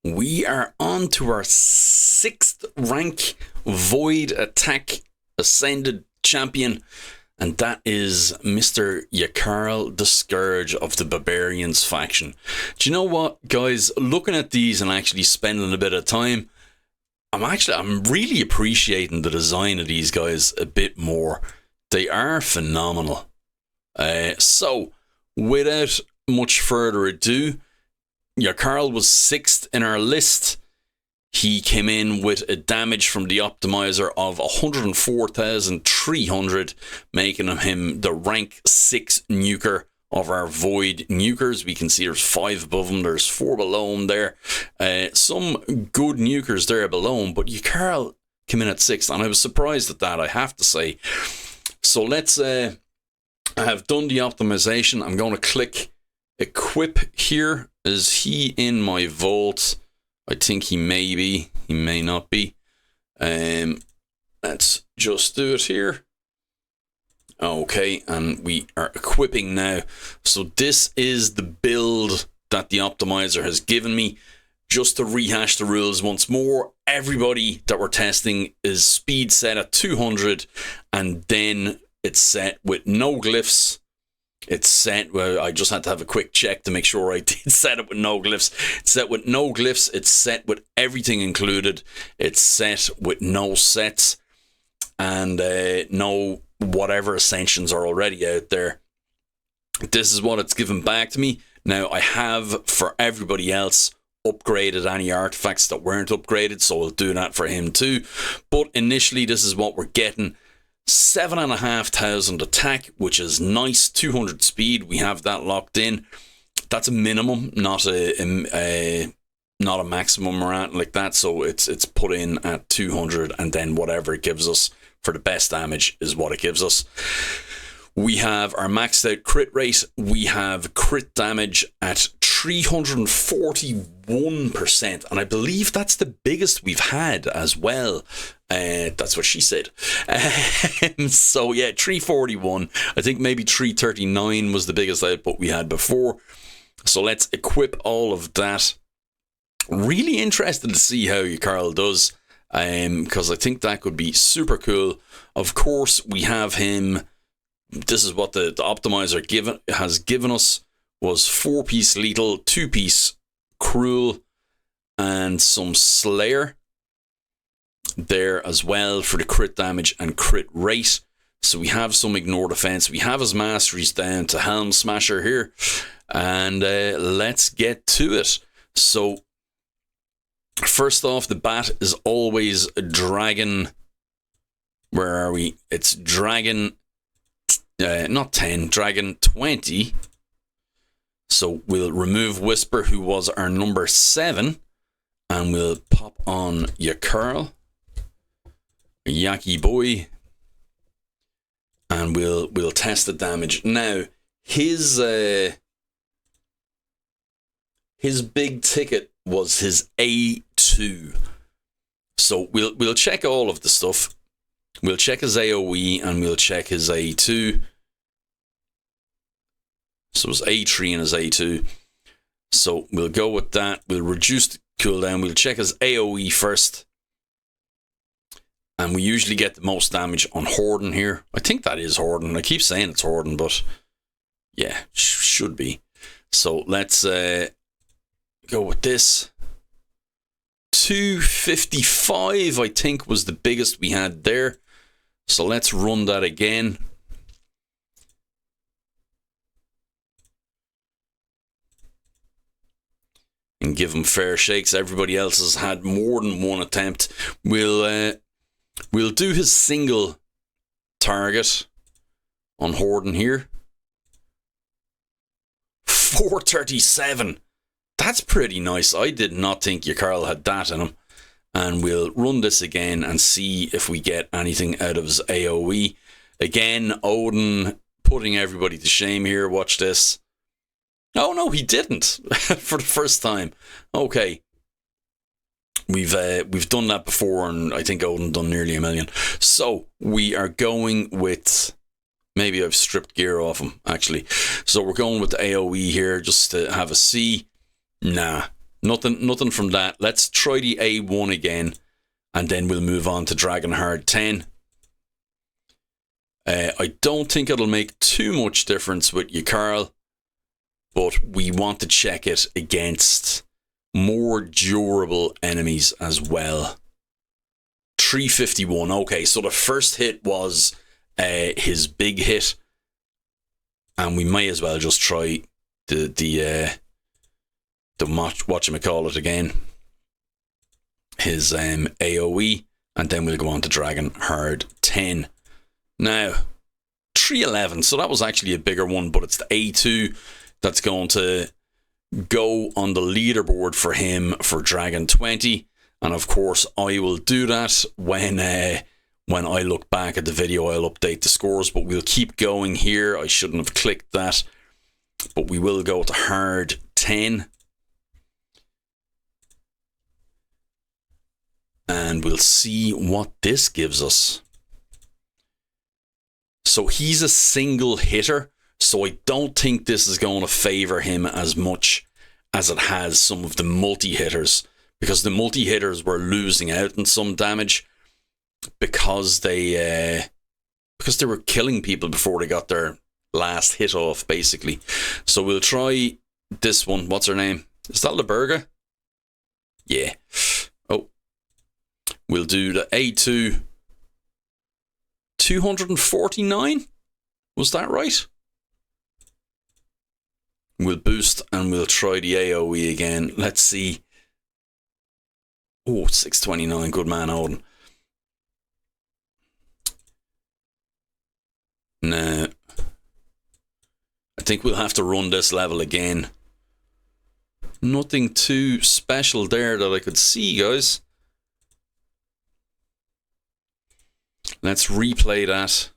we are on to our 6th rank Void Attack Ascended Champion, and that is Mr. Yakarl, the Scourge of the Barbarians faction. Do you know what, guys? Looking at these and actually spending a bit of time, I'm really appreciating the design of these guys a bit more. They are phenomenal. So, without much further ado, Yakarl was 6th in our list. He came in with a damage from the optimiser of 104,300, making him the rank 6 nuker of our void nukers. We can see there's 5 above him, there's 4 below him there. Some good nukers there below him, but Yakarl came in at 6th, and I was surprised at that, I have to say. So let's, I have done the optimization. I'm going to click equip here. Is he in my vault? I think he may be. He may not be. Let's just do it here. Okay, and we are equipping now. So this is the build that the optimizer has given me. Just to rehash the rules once more, everybody that we're testing is speed set at 200, and then it's set with no glyphs. It's set, well, I just had to have a quick check to make sure I did set it with no glyphs. It's set with no glyphs. It's set with everything included. It's set with no sets and no whatever ascensions are already out there. This is what it's given back to me. Now, I have, for everybody else, upgraded any artifacts that weren't upgraded, so I'll do that for him too. But initially, this is what we're getting. 7,500 attack, which is nice. 200 speed, we have that locked in. That's a minimum, not a maximum or anything like that. So it's put in at 200, and then whatever it gives us for the best damage is what it gives us. We have our maxed out crit rate. We have crit damage at 341%, and I believe that's the biggest we've had as well. That's what she said. So yeah, 341. I think maybe 339 was the biggest output we had before. So let's equip all of that. Really interested to see how Yakarl does, because I think that could be super cool. Of course, we have him. This is what the optimizer has given us, was 4-piece lethal, 2-piece cruel, and some slayer there as well for the crit damage and crit rate. So we have some ignore defense. We have his masteries down to Helm Smasher here, and let's get to it. So first off the bat is always a dragon. Where are we? It's dragon, not 10, dragon 20. So we'll remove Whisper, who was our number 7, and we'll pop on Yakarl, Yaki boy, and we'll test the damage. Now, his big ticket was his A2. So we'll check all of the stuff. We'll check his AoE and we'll check his A2. So it's A3 and his A2. So we'll go with that. We'll reduce the cooldown. We'll check his AoE first. And we usually get the most damage on Horden here. I think that is Horden. I keep saying it's Horden, but yeah, should be. So let's go with this. 255, I think, was the biggest we had there. So let's run that again. And give him fair shakes. Everybody else has had more than one attempt. We'll do his single target on Horden here. 437. That's pretty nice. I did not think Yakarl had that in him. And we'll run this again and see if we get anything out of his AoE. Again, Odin putting everybody to shame here. Watch this. Oh no, he didn't for the first time. Okay. We've done that before, and I think Odin done nearly 1 million. So we are going with, maybe I've stripped gear off him actually. So we're going with the AoE here just to have a see. Nah, Nothing from that. Let's try the A1 again, and then we'll move on to Dragonheart 10. I don't think it'll make too much difference with Yakarl, but we want to check it against more durable enemies as well. 351. Okay, so the first hit was his big hit, and we may as well just try the whatchamacallit again, his AoE, and then we'll go on to Dragonheart 10. Now, 311, so that was actually a bigger one, but it's the A2 that's going to go on the leaderboard for him for Dragon 20. And of course, I will do that when I look back at the video. I'll update the scores, but we'll keep going here. I shouldn't have clicked that, but we will go to hard 10. And we'll see what this gives us. So he's a single hitter, so I don't think this is going to favour him as much as it has some of the multi-hitters, because the multi-hitters were losing out on some damage because they were killing people before they got their last hit off, basically. So we'll try this one. What's her name? Is that Laberga? Yeah. Oh. We'll do the A2. 249? Was that right? We'll boost and we'll try the AoE again. Let's see. Oh, 629. Good man, Odin. Now, I think we'll have to run this level again. Nothing too special there that I could see, guys. Let's replay that.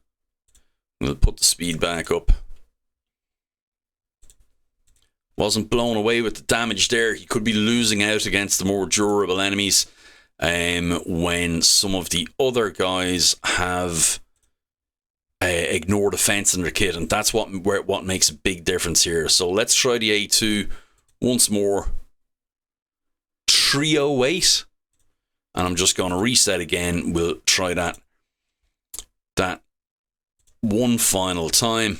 We'll put the speed back up. Wasn't blown away with the damage there. He could be losing out against the more durable enemies when some of the other guys have ignored defense in their kit, and that's what makes a big difference here. So let's try the A2 once more. 308, and I'm just going to reset again. We'll try that one final time.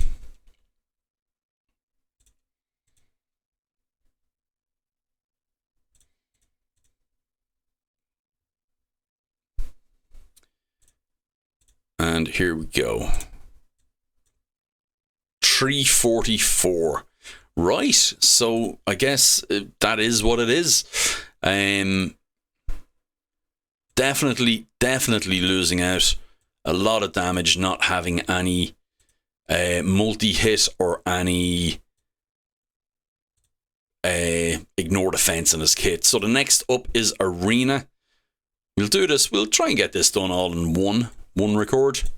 And here we go. 344. Right, so I guess that is what it is. Definitely losing out. A lot of damage, not having any multi-hit or any ignore defense in his kit. So the next up is Arena. We'll do this. We'll try and get this done all in one record.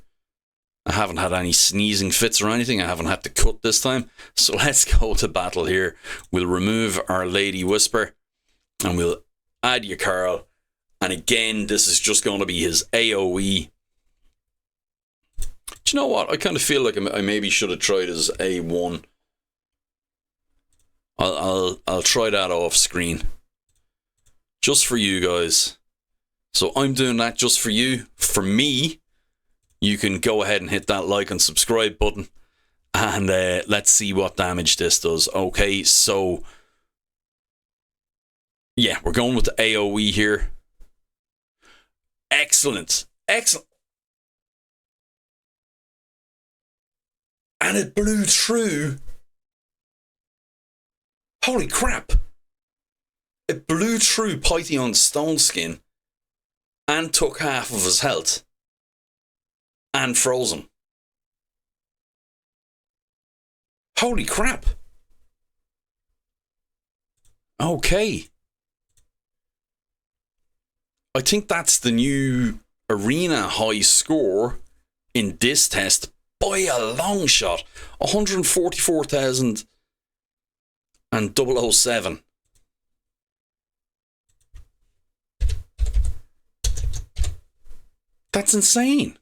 I haven't had any sneezing fits or anything. I haven't had to cut this time. So let's go to battle here. We'll remove our Lady Whisper and we'll add Yakarl. And again, this is just going to be his AoE. Do you know what? I kind of feel like I maybe should have tried his A1. I'll try that off screen. Just for you guys. So I'm doing that just for you. For me, you can go ahead and hit that like and subscribe button. And let's see what damage this does. Okay, so yeah, we're going with the AoE here. Excellent. Excellent. And it blew through. Holy crap. It blew through Pythion's stone skin and took half of his health and froze him. Holy crap. Okay. I think that's the new Arena high score in this test by a long shot. 144,000 and 007. That's insane.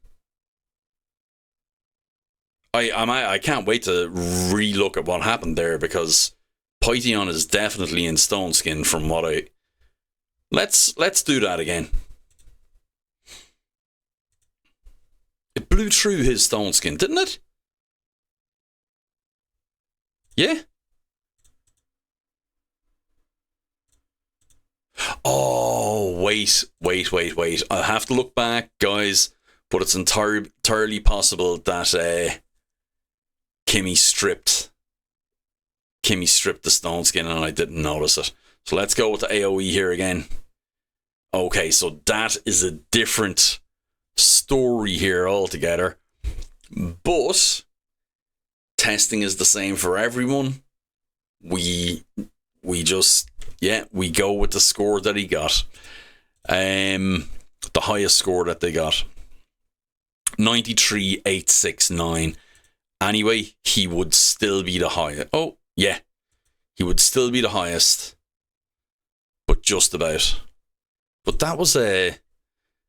I can't wait to re-look at what happened there, because Python is definitely in stone skin from what I... Let's do that again. It blew through his stone skin, didn't it? Yeah? Oh, wait. I'll have to look back, guys, but it's entirely possible that Kimmy stripped the stone skin and I didn't notice it. So let's go with the AoE here again. Okay, so that is a different story here altogether. But testing is the same for everyone. We just, we go with the score that he got. The highest score that they got. 93,869. Anyway, he would still be the highest. Oh, yeah. He would still be the highest. But just about. But that was a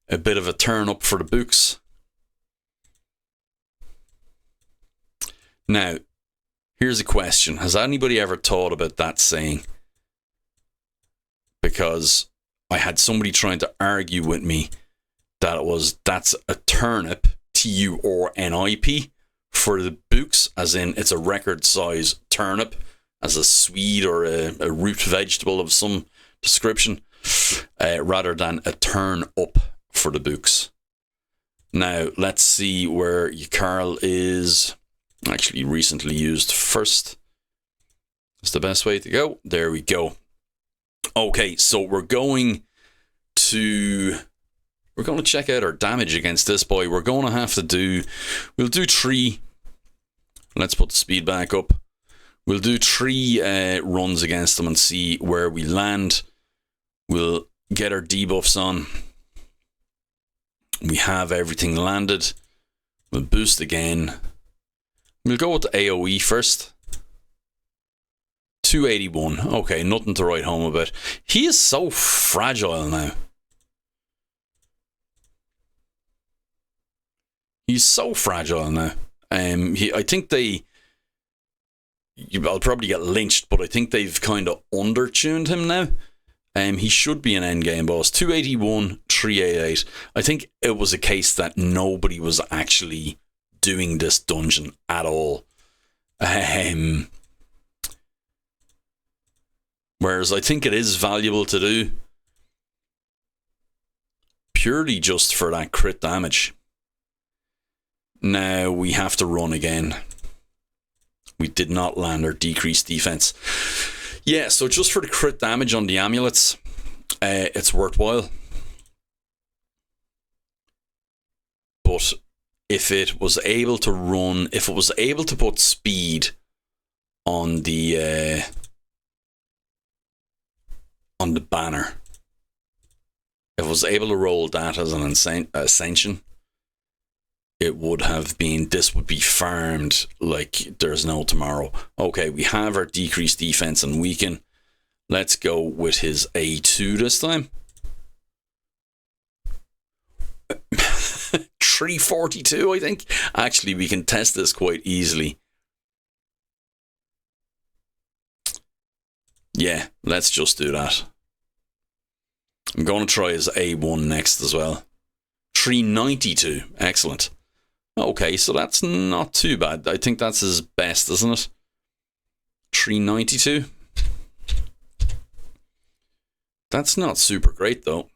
bit of a turn up for the books. Now, here's a question. Has anybody ever thought about that saying? Because I had somebody trying to argue with me that that's a turnip, TURNIP, for the books, as in it's a record size turnip, as a swede or a root vegetable of some description, rather than a turn up for the books. Now, let's see where Yakarl is actually recently used first. That's the best way to go. There we go. Okay, so we're going to check out our damage against this boy. We're going to have to we'll do 3. Let's put the speed back up. We'll do 3 runs against them and see where we land. We'll get our debuffs on. We have everything landed. We'll boost again. We'll go with the AoE first. 281. Okay, nothing to write home about. He is so fragile now. He's so fragile now. I think I'll probably get lynched, but I think they've kind of undertuned him now. He should be an endgame boss. 281, 388. I think it was a case that nobody was actually doing this dungeon at all. Whereas I think it is valuable to do. Purely just for that crit damage. Now we have to run again. We did not land our decreased defense. Yeah, so just for the crit damage on the amulets, it's worthwhile. But if it was able to run, if it was able to put speed on the banner, if it was able to roll that as an ascension, it would have been, this would be farmed like there's no tomorrow. Okay, we have our decreased defense and weaken. Let's go with his A2 this time. 342, I think. Actually, we can test this quite easily. Yeah, let's just do that. I'm going to try his A1 next as well. 392, excellent. Okay, so that's not too bad. I think that's his best, isn't it? 392. That's not super great, though.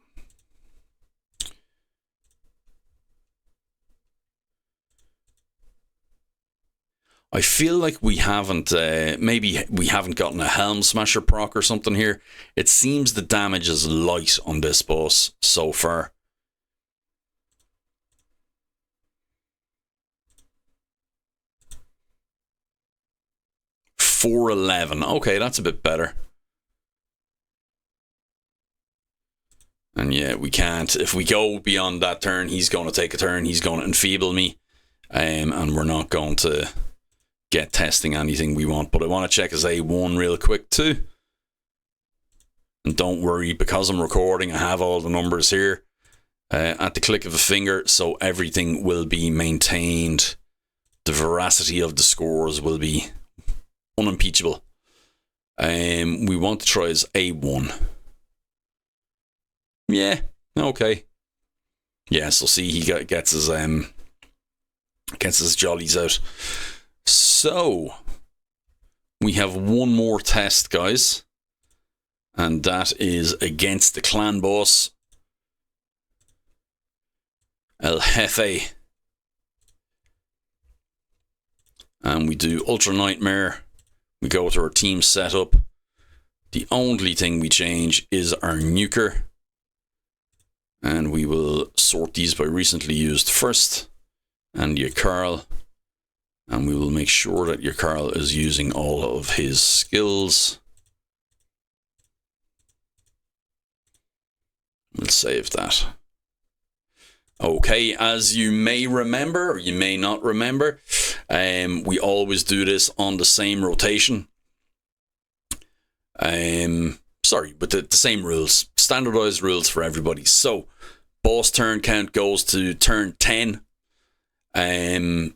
I feel like we haven't, maybe we haven't gotten a Helm Smasher proc or something here. It seems the damage is light on this boss so far. $411. Okay, that's a bit better. And yeah, we can't. If we go beyond that turn, he's going to take a turn. He's going to enfeeble me. And we're not going to get testing anything we want. But I want to check his A1 real quick too. And don't worry, because I'm recording, I have all the numbers here at the click of a finger. So everything will be maintained. The veracity of the scores will be unimpeachable. We want to try his A1. Yeah, okay. Yeah, so see, he gets his jollies out. So we have one more test, guys, and that is against the clan boss, El Jefe. And we do Ultra Nightmare. We go to our team setup. The only thing we change is our nuker. And we will sort these by recently used first. And Yakarl. And we will make sure that Yakarl is using all of his skills. We'll save that. Okay, as you may remember, or you may not remember, we always do this on the same rotation. Sorry, but the same rules, standardized rules for everybody. So, boss turn count goes to turn 10. When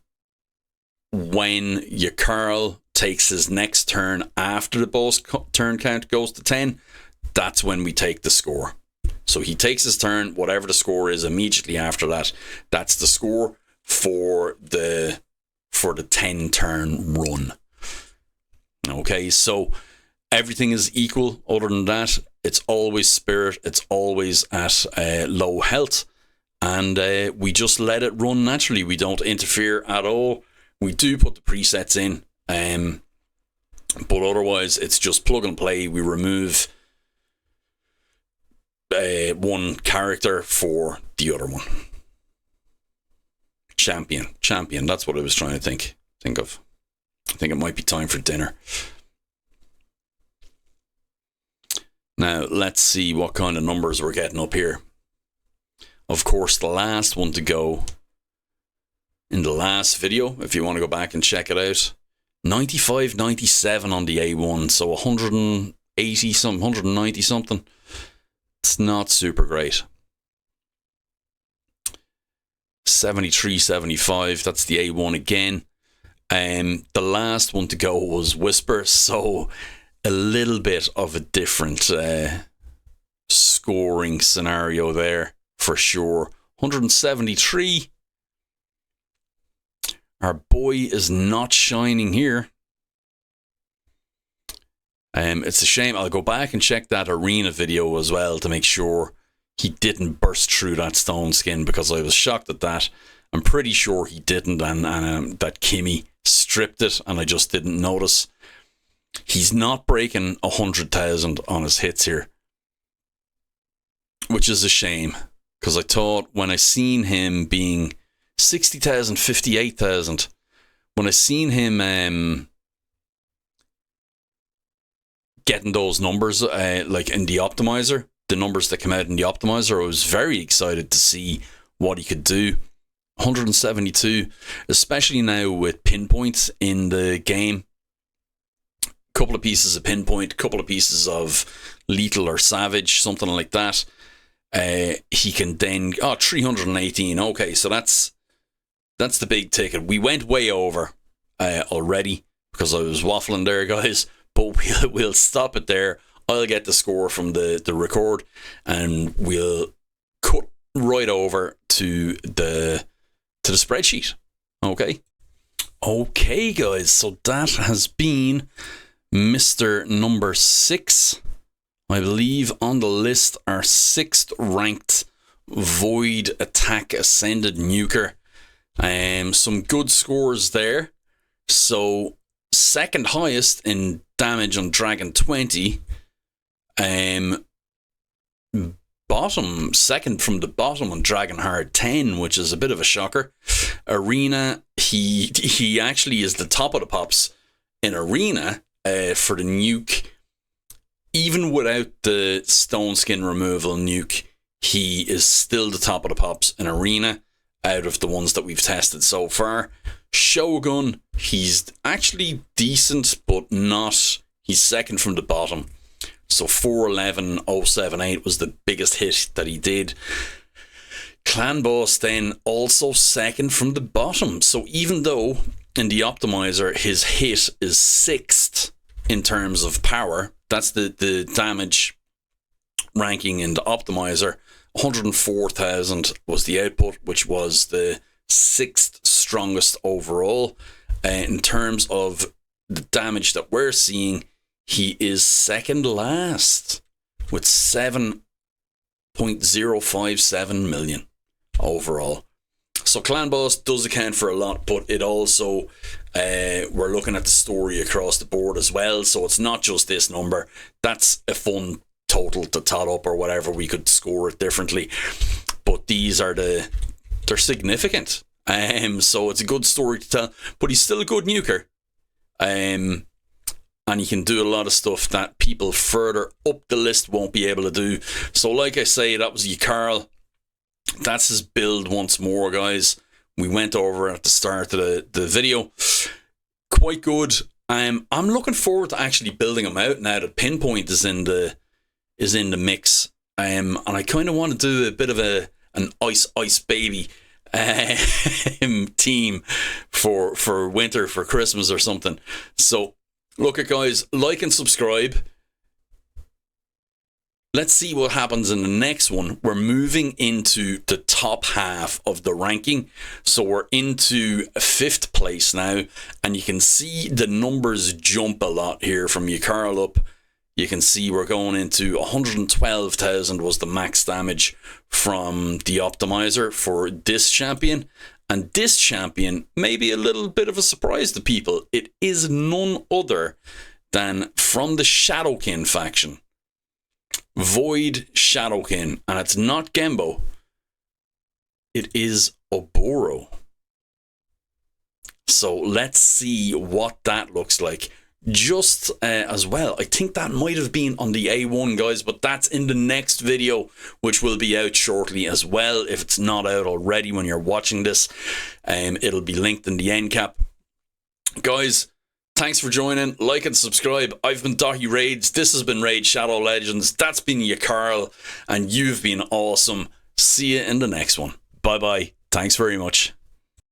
Yakarl takes his next turn after the boss turn count goes to 10, that's when we take the score. So he takes his turn, whatever the score is immediately after that, that's the score for the 10 turn run. Okay, so everything is equal other than that. It's always spirit, it's always at low health, and we just let it run naturally. We don't interfere at all. We do put the presets in, but otherwise it's just plug and play. We remove one character for the other one. Champion, that's what I was trying to think of. I think it might be time for dinner. Now let's see what kind of numbers we're getting up here. Of course, the last one to go in the last video, if you want to go back and check it out, 95, 97 on the A1, so 180 something, 190 something. It's not super great. 73, 75, that's the A1 again. The last one to go was Whisper, so a little bit of a different scoring scenario there for sure. 173. Our boy is not shining here. It's a shame. I'll go back and check that arena video as well to make sure he didn't burst through that stone skin, because I was shocked at that. I'm pretty sure he didn't, and that Kimmy stripped it and I just didn't notice. He's not breaking 100,000 on his hits here, which is a shame, because I thought when I seen him being 60,000, 58,000, when I seen him getting those numbers like in the optimiser, the numbers that come out in the optimiser, I was very excited to see what he could do. 172, especially now with pinpoints in the game. Couple of pieces of pinpoint, couple of pieces of lethal or savage, something like that. He can then 318. Okay, so that's the big ticket. We went way over already because I was waffling there, guys. But we'll stop it there. I'll get the score from the record, and we'll cut right over to the spreadsheet. Okay, guys. So that has been Mr. Number 6. I believe on the list, our 6th ranked Void Attack Ascended Nuker. Some good scores there. So second highest in damage on Dragon 20. Second from the bottom on Dragon Hard 10, which is a bit of a shocker. Arena, he actually is the top of the pops in Arena for the nuke. Even without the stone skin removal nuke, he is still the top of the pops in Arena out of the ones that we've tested so far. Shogun, he's actually decent, but not. He's second from the bottom. So 411,078 was the biggest hit that he did. Clan Boss then also second from the bottom. So even though in the optimizer his hit is 6th, in terms of power. That's the damage ranking in the optimiser. 104,000 was the output, which was the 6th strongest overall. In terms of the damage that we're seeing, he is second last with 7.057 million overall. So Clan Boss does account for a lot, but it also, we're looking at the story across the board as well. So it's not just this number. That's a fun total to tot up, or whatever. We could score it differently. But these are they're significant. So it's a good story to tell. But he's still a good nuker. And he can do a lot of stuff that people further up the list won't be able to do. So like I say, that was Yakarl. That's his build once more, guys. We went over at the start of the video. Quite good. I'm looking forward to actually building him out now that Pinpoint is in the mix. And I kind of want to do a bit of an ice baby team for winter, for Christmas or something. So look at, guys, like and subscribe. Let's see what happens in the next one. We're moving into the top half of the ranking. So we're into 5th place now. And you can see the numbers jump a lot here from Yakarl up. You can see we're going into 112,000 was the max damage from the optimiser for this champion. And this champion may be a little bit of a surprise to people. It is none other than from the Shadowkin faction. Void Shadowkin. And it's not Gembo. It is Oboro. So let's see what that looks like. Just as well, I think that might have been on the A1, guys, but that's in the next video, which will be out shortly as well. If it's not out already when you're watching this, it'll be linked in the end cap. Guys, thanks for joining. Like and subscribe. I've been daithiraids. This has been Raid Shadow Legends. That's been Yakarl, and you've been awesome. See you in the next one. Bye bye. Thanks very much.